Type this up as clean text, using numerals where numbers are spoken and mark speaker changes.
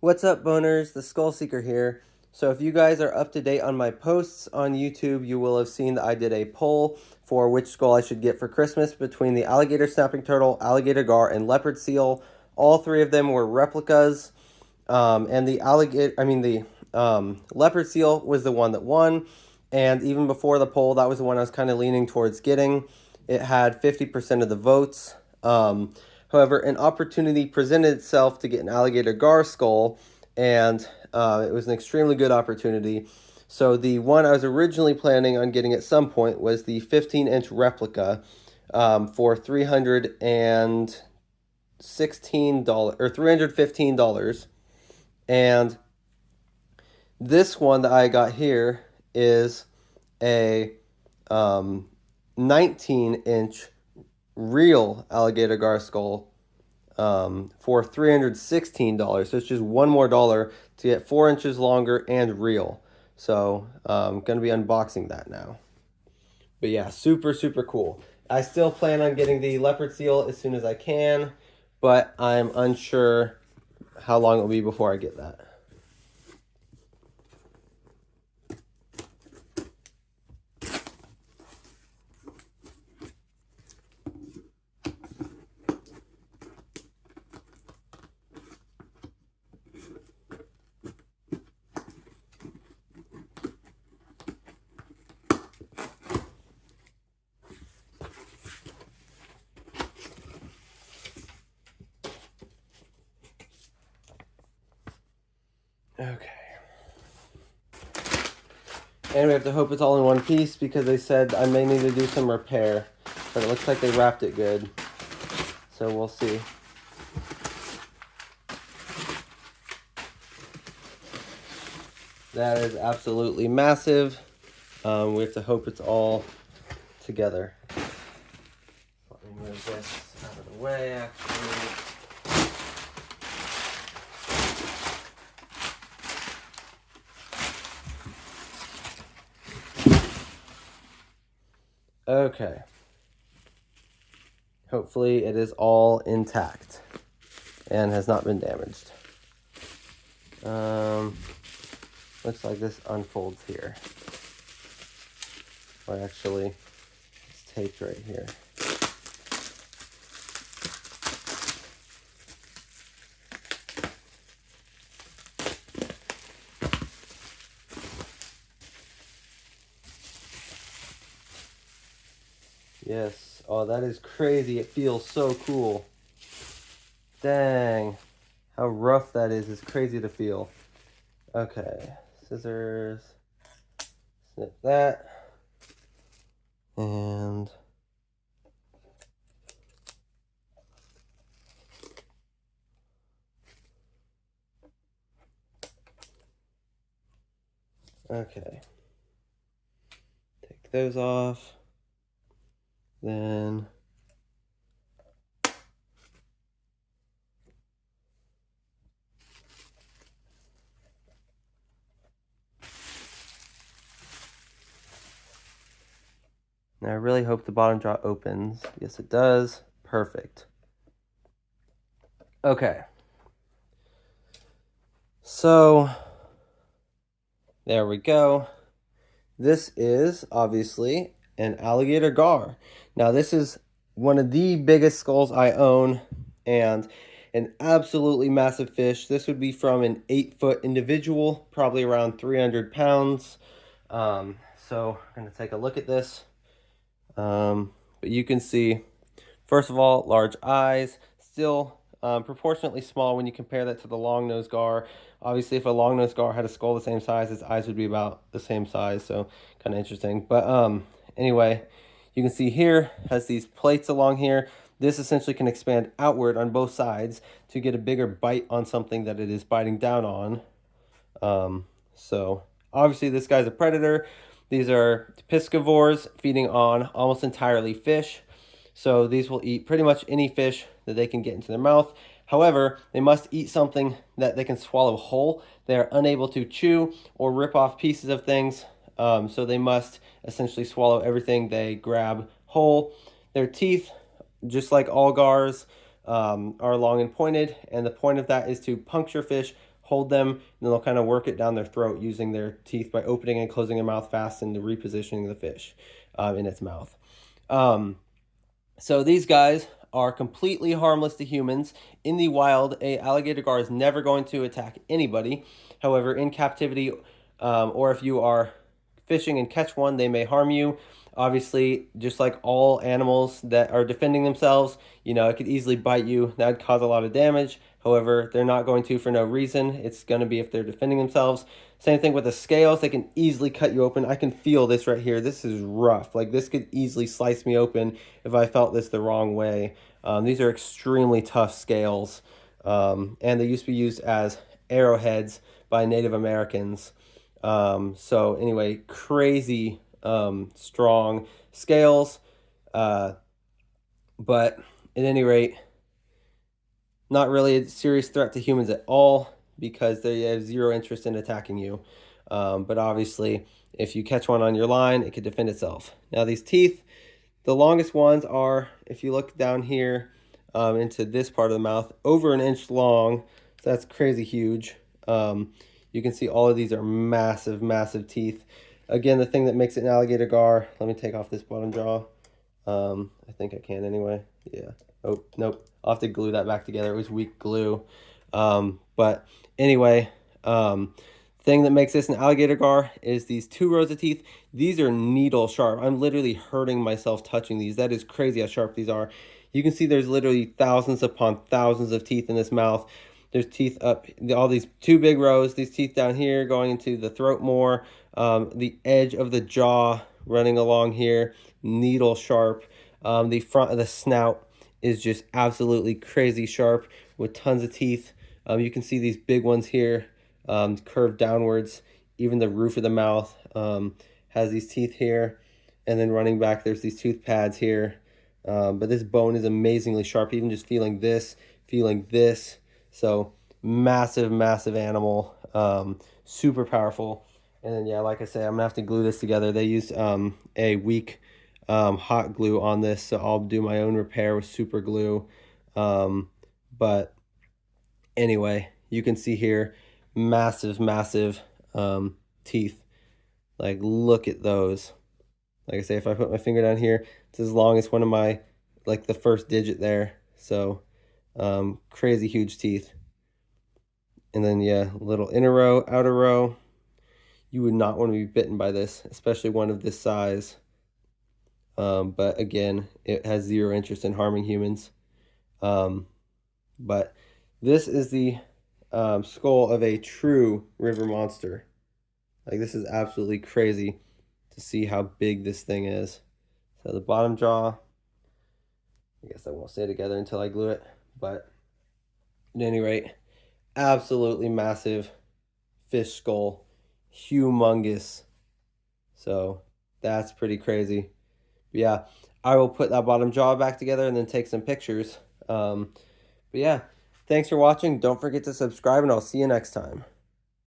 Speaker 1: What's up, boners? The Skull Seeker here. So if you guys are up to date on my posts on YouTube, you will have seen that I did a poll for which skull I should get for Christmas between the alligator snapping turtle, alligator gar, and leopard seal. All three of them were replicas, and the leopard seal was the one that won. And even before the poll, that was the one I was kind of leaning towards getting. It had 50% of the votes. However, an opportunity presented itself to get an alligator gar skull, and it was an extremely good opportunity. So the one I was originally planning on getting at some point was the 15-inch replica for $316 or $315. And this one that I got here is a 19-inch real alligator gar skull for $316. So it's just one more dollar to get 4 inches longer and real. So I'm going to be unboxing that now. But yeah, super, super cool. I still plan on getting the leopard seal as soon as I can, but I'm unsure how long it will be before I get that. Okay. And we have to hope it's all in one piece because they said I may need to do some repair. But it looks like they wrapped it good. So we'll see. That is absolutely massive. We have to hope it's all together. Let me move this out of the way, actually. Okay. Hopefully it is all intact and has not been damaged. Looks like this unfolds here. Or actually, it's taped right here. Yes. Oh, that is crazy. It feels so cool. Dang. How rough that is crazy to feel. Okay. Scissors. Snip that. And okay. Take those off. Then now I really hope the bottom jaw opens. Yes, it does. Perfect. Okay. So there we go. This is obviously an alligator gar. Now this is one of the biggest skulls I own and an absolutely massive fish. This would be from an 8-foot individual, probably around 300 pounds. So I'm going to take a look at this. But you can see, first of all, large eyes, still proportionately small when you compare that to the long-nosed gar. Obviously, if a long-nosed gar had a skull the same size, its eyes would be about the same size, so kind of interesting. But anyway, you can see here, has these plates along here. This essentially can expand outward on both sides to get a bigger bite on something that it is biting down on. So obviously this guy's a predator. These are piscivores feeding on almost entirely fish. So these will eat pretty much any fish that they can get into their mouth. However, they must eat something that they can swallow whole. They are unable to chew or rip off pieces of things. So they must essentially swallow everything they grab whole. Their teeth, just like all gars, are long and pointed. And the point of that is to puncture fish hold them, and then they'll kind of work it down their throat using their teeth by opening and closing their mouth fast and repositioning the fish in its mouth. So these guys are completely harmless to humans. In the wild, a alligator gar is never going to attack anybody. However, in captivity, or if you are fishing and catch one, they may harm you. Obviously, just like all animals that are defending themselves, it could easily bite you. That would cause a lot of damage. However, they're not going to for no reason. It's going to be if they're defending themselves. Same thing with the scales. They can easily cut you open. I can feel this right here. This is rough. Like, this could easily slice me open if I felt this the wrong way. These are extremely tough scales. And they used to be used as arrowheads by Native Americans. So anyway, crazy strong scales. But at any rate, not really a serious threat to humans at all because they have zero interest in attacking you. But obviously, if you catch one on your line, it could defend itself. Now, these teeth, the longest ones are, if you look down here into this part of the mouth, over 1 inch long. So that's crazy huge. You can see all of these are massive, massive teeth. Again, the thing that makes it an alligator gar, let me take off this bottom jaw. I think I can anyway. Yeah. Oh, nope. I'll have to glue that back together. It was weak glue. But anyway, thing that makes this an alligator gar is these 2 rows of teeth. These are needle sharp. I'm literally hurting myself touching these. That is crazy how sharp these are. You can see there's literally thousands upon thousands of teeth in this mouth. There's teeth up, all these 2 big rows, these teeth down here going into the throat more, the edge of the jaw running along here, needle sharp. The front of the snout is just absolutely crazy sharp with tons of teeth. You can see these big ones here curved downwards. Even the roof of the mouth has these teeth here. And then running back, there's these tooth pads here. But this bone is amazingly sharp, even just feeling this. So massive, massive animal, super powerful. And then, yeah, like I say, I'm gonna have to glue this together. They used a weak hot glue on this, so I'll do my own repair with super glue. But anyway, you can see here, massive, massive teeth. Like, look at those. Like I say, if I put my finger down here, it's as long as one of my, like, the first digit there. So crazy huge teeth. And then, yeah, little inner row, outer row. You would not want to be bitten by this, especially one of this size. But again, it has zero interest in harming humans. But this is the skull of a true river monster. Like, this is absolutely crazy to see how big this thing is. So the bottom jaw, I guess I won't stay together until I glue it. But at any rate, absolutely massive fish skull, humongous. So that's pretty crazy. But yeah, I will put that bottom jaw back together and then take some pictures. But yeah, thanks for watching. Don't forget to subscribe, and I'll see you next time.